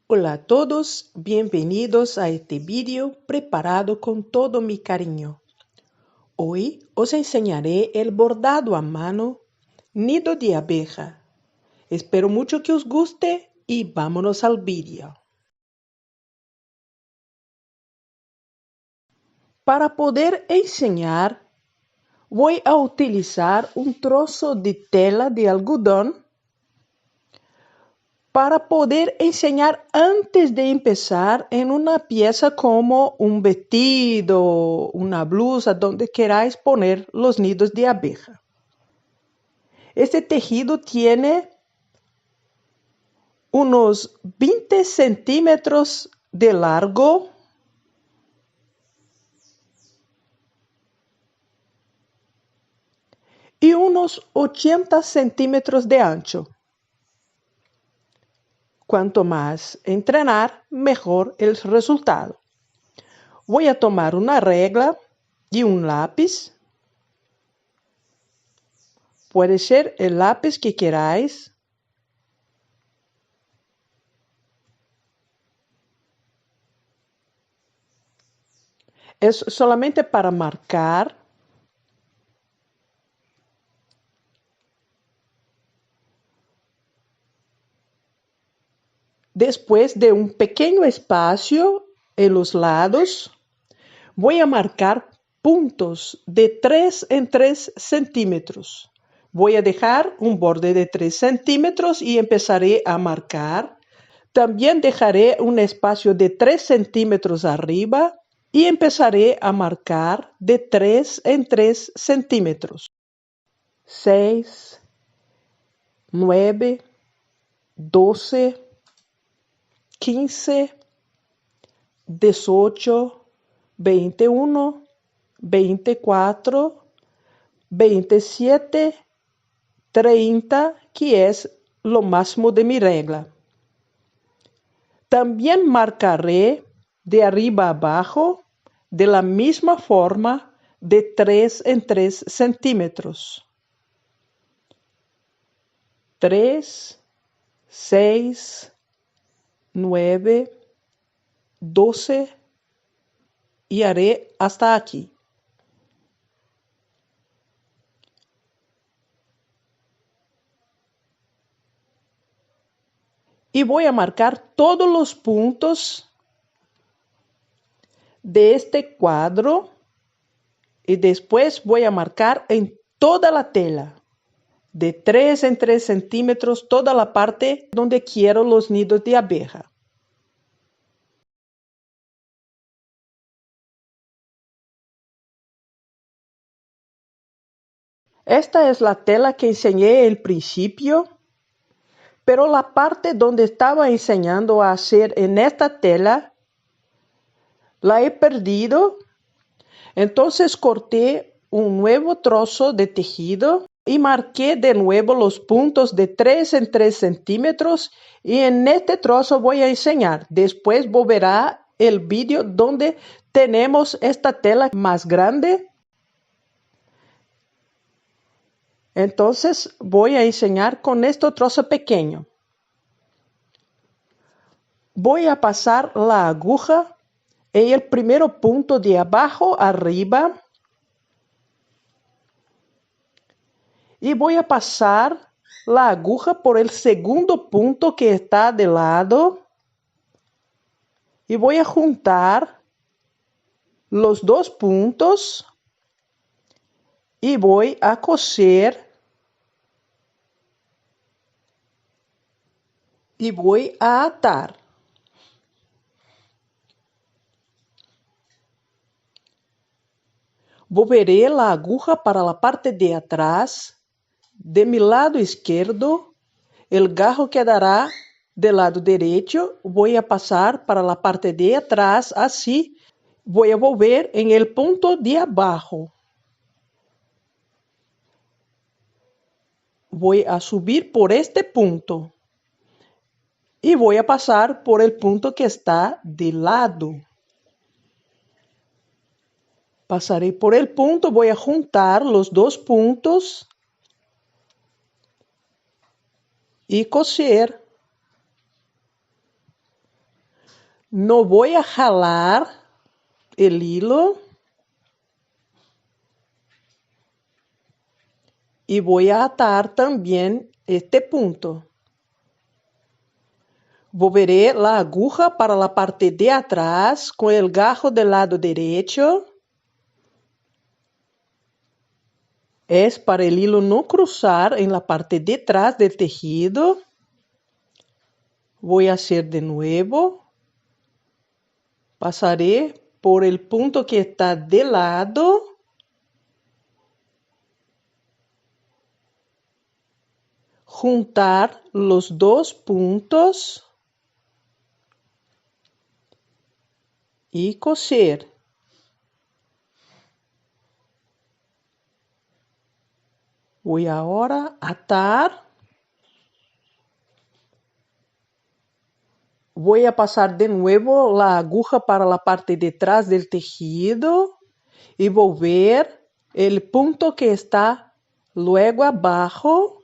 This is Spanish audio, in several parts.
Hola a todos, bienvenidos a este vídeo preparado con todo mi cariño. Hoy os enseñaré el bordado a mano Nido de Abeja. Espero mucho que os guste y vámonos al vídeo. Para poder enseñar, voy a utilizar un trozo de tela de algodón para poder enseñar antes de empezar en una pieza como un vestido, una blusa, donde queráis poner los nidos de abeja. Este tejido tiene unos 20 centímetros de largo y unos 80 centímetros de ancho. Cuanto más entrenar, mejor el resultado. Voy a tomar una regla y un lápiz. Puede ser el lápiz que queráis. Es solamente para marcar. Después de un pequeño espacio en los lados, voy a marcar puntos de 3 en 3 centímetros. Voy a dejar un borde de 3 centímetros y empezaré a marcar. También dejaré un espacio de 3 centímetros arriba y empezaré a marcar de 3 en 3 centímetros. 6, 9, 12, 15, 18, 21, 24, 27, 30, que es lo máximo de mi regla. También marcaré de arriba a abajo de la misma forma de 3 en 3 centímetros. 3, 6, 9, 12 y haré hasta aquí. Y voy a marcar todos los puntos de este cuadro y después voy a marcar en toda la tela de 3 en 3 centímetros toda la parte donde quiero los nidos de abeja. Esta es la tela que enseñé al principio, pero la parte donde estaba enseñando a hacer en esta tela la he perdido. Entonces corté un nuevo trozo de tejido y marqué de nuevo los puntos de 3 en 3 centímetros y en este trozo voy a enseñar. Después volverá el vídeo donde tenemos esta tela más grande. Entonces voy a enseñar con este trozo pequeño. Voy a pasar la aguja en el primer punto de abajo arriba y voy a pasar la aguja por el segundo punto que está de lado y voy a juntar los dos puntos y voy a coser y voy a atar. Volveré la aguja para la parte de atrás. De mi lado izquierdo, el garro quedará del lado derecho. Voy a pasar para la parte de atrás, así. Voy a volver en el punto de abajo. Voy a subir por este punto. Y voy a pasar por el punto que está de lado. Pasaré por el punto, voy a juntar los dos puntos y coser. No voy a jalar el hilo y voy a atar también este punto. Volveré la aguja para la parte de atrás con el gajo del lado derecho. Es para el hilo no cruzar en la parte de atrás del tejido. Voy a hacer de nuevo. Pasaré por el punto que está de lado. Juntar los dos puntos y coser. Voy ahora a atar. Voy a pasar de nuevo la aguja para la parte de atrás del tejido y volver el punto que está luego abajo.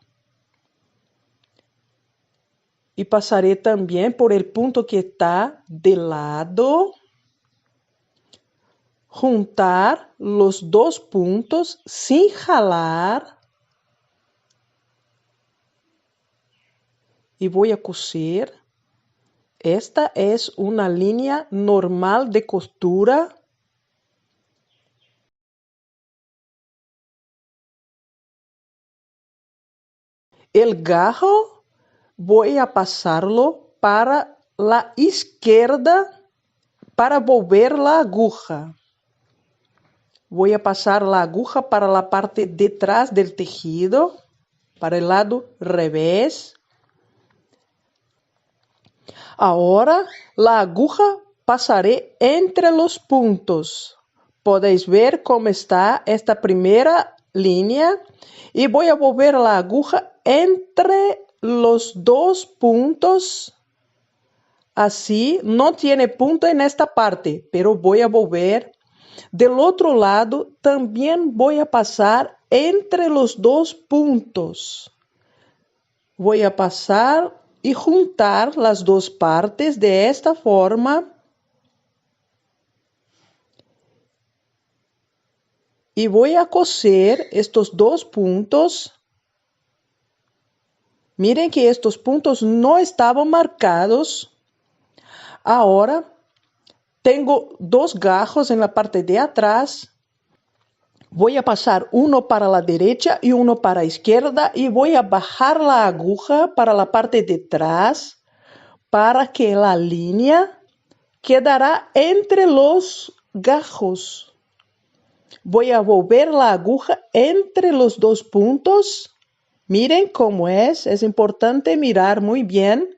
Y pasaré también por el punto que está de lado. Juntar los dos puntos sin jalar. Y voy a coser. Esta es una línea normal de costura. El gajo voy a pasarlo para la izquierda para volver la aguja. Voy a pasar la aguja para la parte detrás del tejido, para el lado revés. Ahora la aguja pasaré entre los puntos. Podéis ver cómo está esta primera línea y voy a volver la aguja entre los dos puntos. Así no tiene punto en esta parte, pero voy a volver. Del otro lado también voy a pasar entre los dos puntos. Voy a pasar y juntar las dos partes de esta forma. Y voy a coser estos dos puntos. Miren que estos puntos no estaban marcados. Ahora tengo dos gajos en la parte de atrás. Voy a pasar uno para la derecha y uno para la izquierda y voy a bajar la aguja para la parte de atrás para que la línea quedará entre los gajos. Voy a volver la aguja entre los dos puntos. Miren cómo es importante mirar muy bien.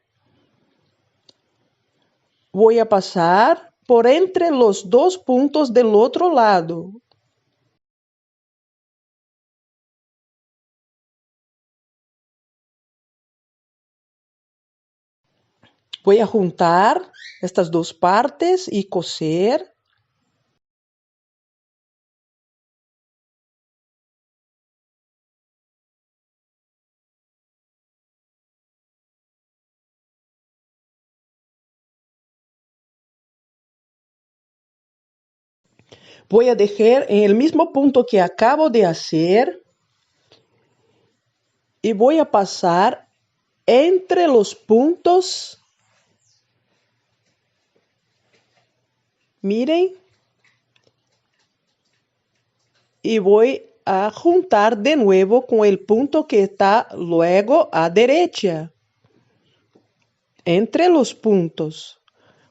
Voy a pasar por entre los dos puntos del otro lado. Voy a juntar estas dos partes y coser. Voy a dejar en el mismo punto que acabo de hacer y voy a pasar entre los puntos. Miren. Y voy a juntar de nuevo con el punto que está luego a derecha. Entre los puntos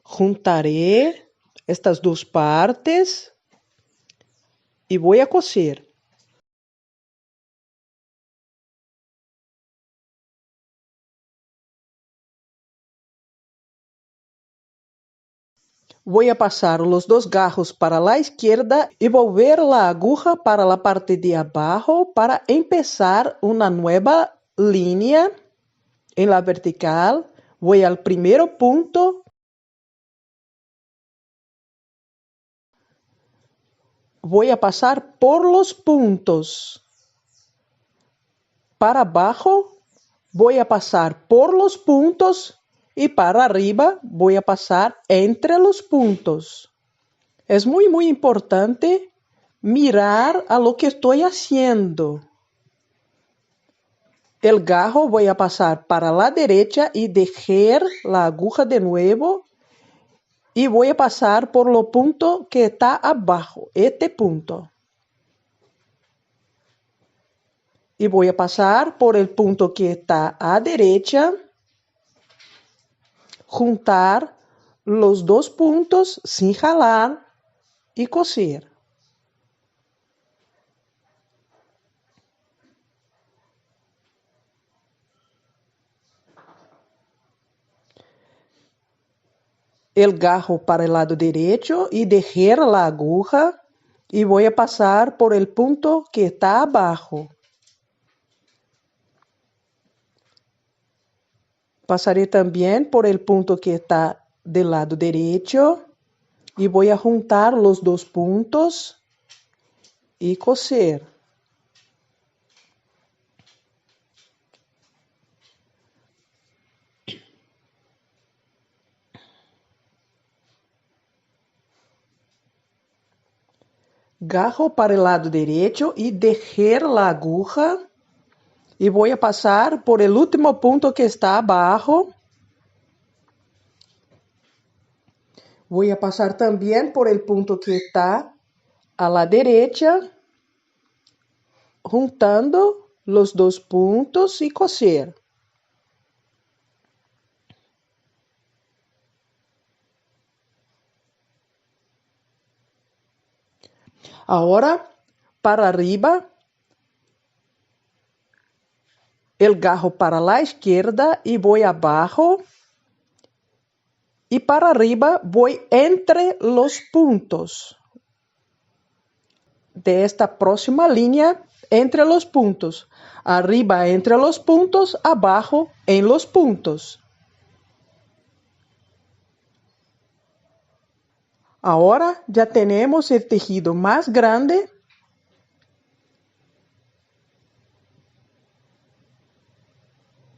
juntaré estas dos partes y voy a coser. Voy a pasar los dos gajos para la izquierda y volver la aguja para la parte de abajo para empezar una nueva línea en la vertical. Voy al primer punto. Voy a pasar por los puntos. Para abajo, voy a pasar por los puntos y para arriba voy a pasar entre los puntos. Es muy importante mirar a lo que estoy haciendo. El gajo voy a pasar para la derecha y dejar la aguja de nuevo. Y voy a pasar por lo punto que está abajo, este punto. Y voy a pasar por el punto que está a derecha. Juntar los dos puntos sin jalar y coser. El gajo para el lado derecho y dejar la aguja y voy a pasar por el punto que está abajo. Pasaré también por el punto que está del lado derecho y voy a juntar los dos puntos y coser. Gajo para el lado derecho y dejar la aguja. Y voy a pasar por el último punto que está abajo. Voy a pasar también por el punto que está a la derecha, juntando los dos puntos y coser. Ahora, para arriba, el gajo para la izquierda y voy abajo. Y para arriba voy entre los puntos. De esta próxima línea, entre los puntos. Arriba entre los puntos, abajo en los puntos. Ahora ya tenemos el tejido más grande.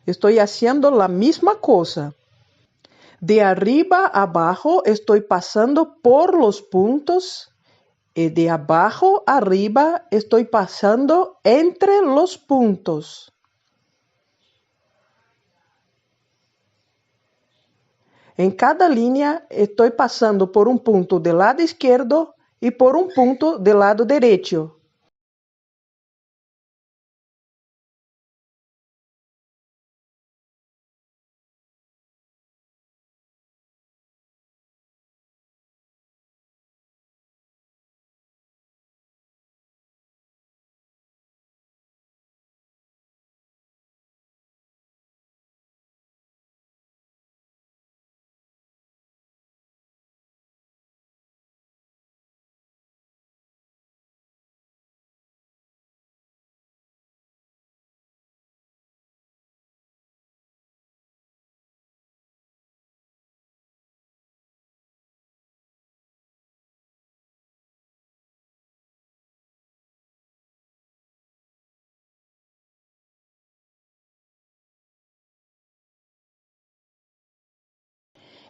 Estoy haciendo la misma cosa. De arriba a abajo estoy pasando por los puntos y de abajo arriba estoy pasando entre los puntos. En cada línea estoy pasando por un punto del lado izquierdo y por un punto del lado derecho.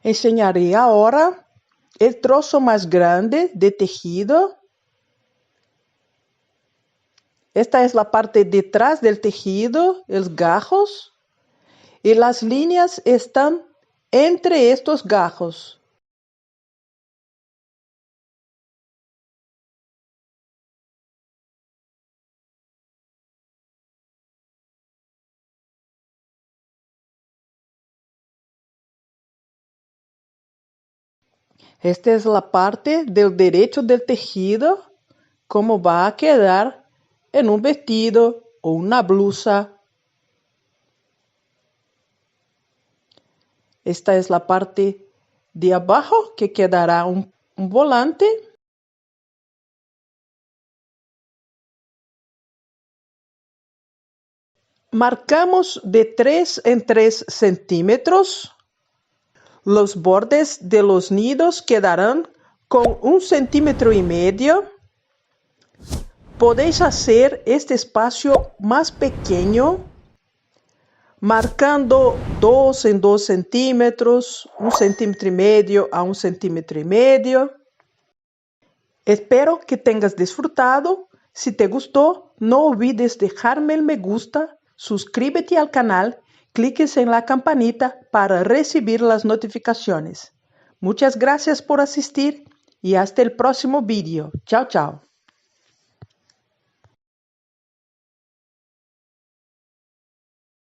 Enseñaré ahora el trozo más grande de tejido. Esta es la parte detrás del tejido, los gajos, y las líneas están entre estos gajos. Esta es la parte del derecho del tejido, cómo va a quedar en un vestido o una blusa. Esta es la parte de abajo que quedará un volante. Marcamos de 3 en 3 centímetros. Los bordes de los nidos quedarán con 1,5 centímetros. Podéis hacer este espacio más pequeño marcando 2 en 2 centímetros, 1,5 cm a 1,5 cm. Espero que tengas disfrutado. Si te gustó, no olvides dejarme el me gusta, suscríbete al canal, cliques en la campanita para recibir las notificaciones. Muchas gracias por asistir y hasta el próximo vídeo. Chao, chao.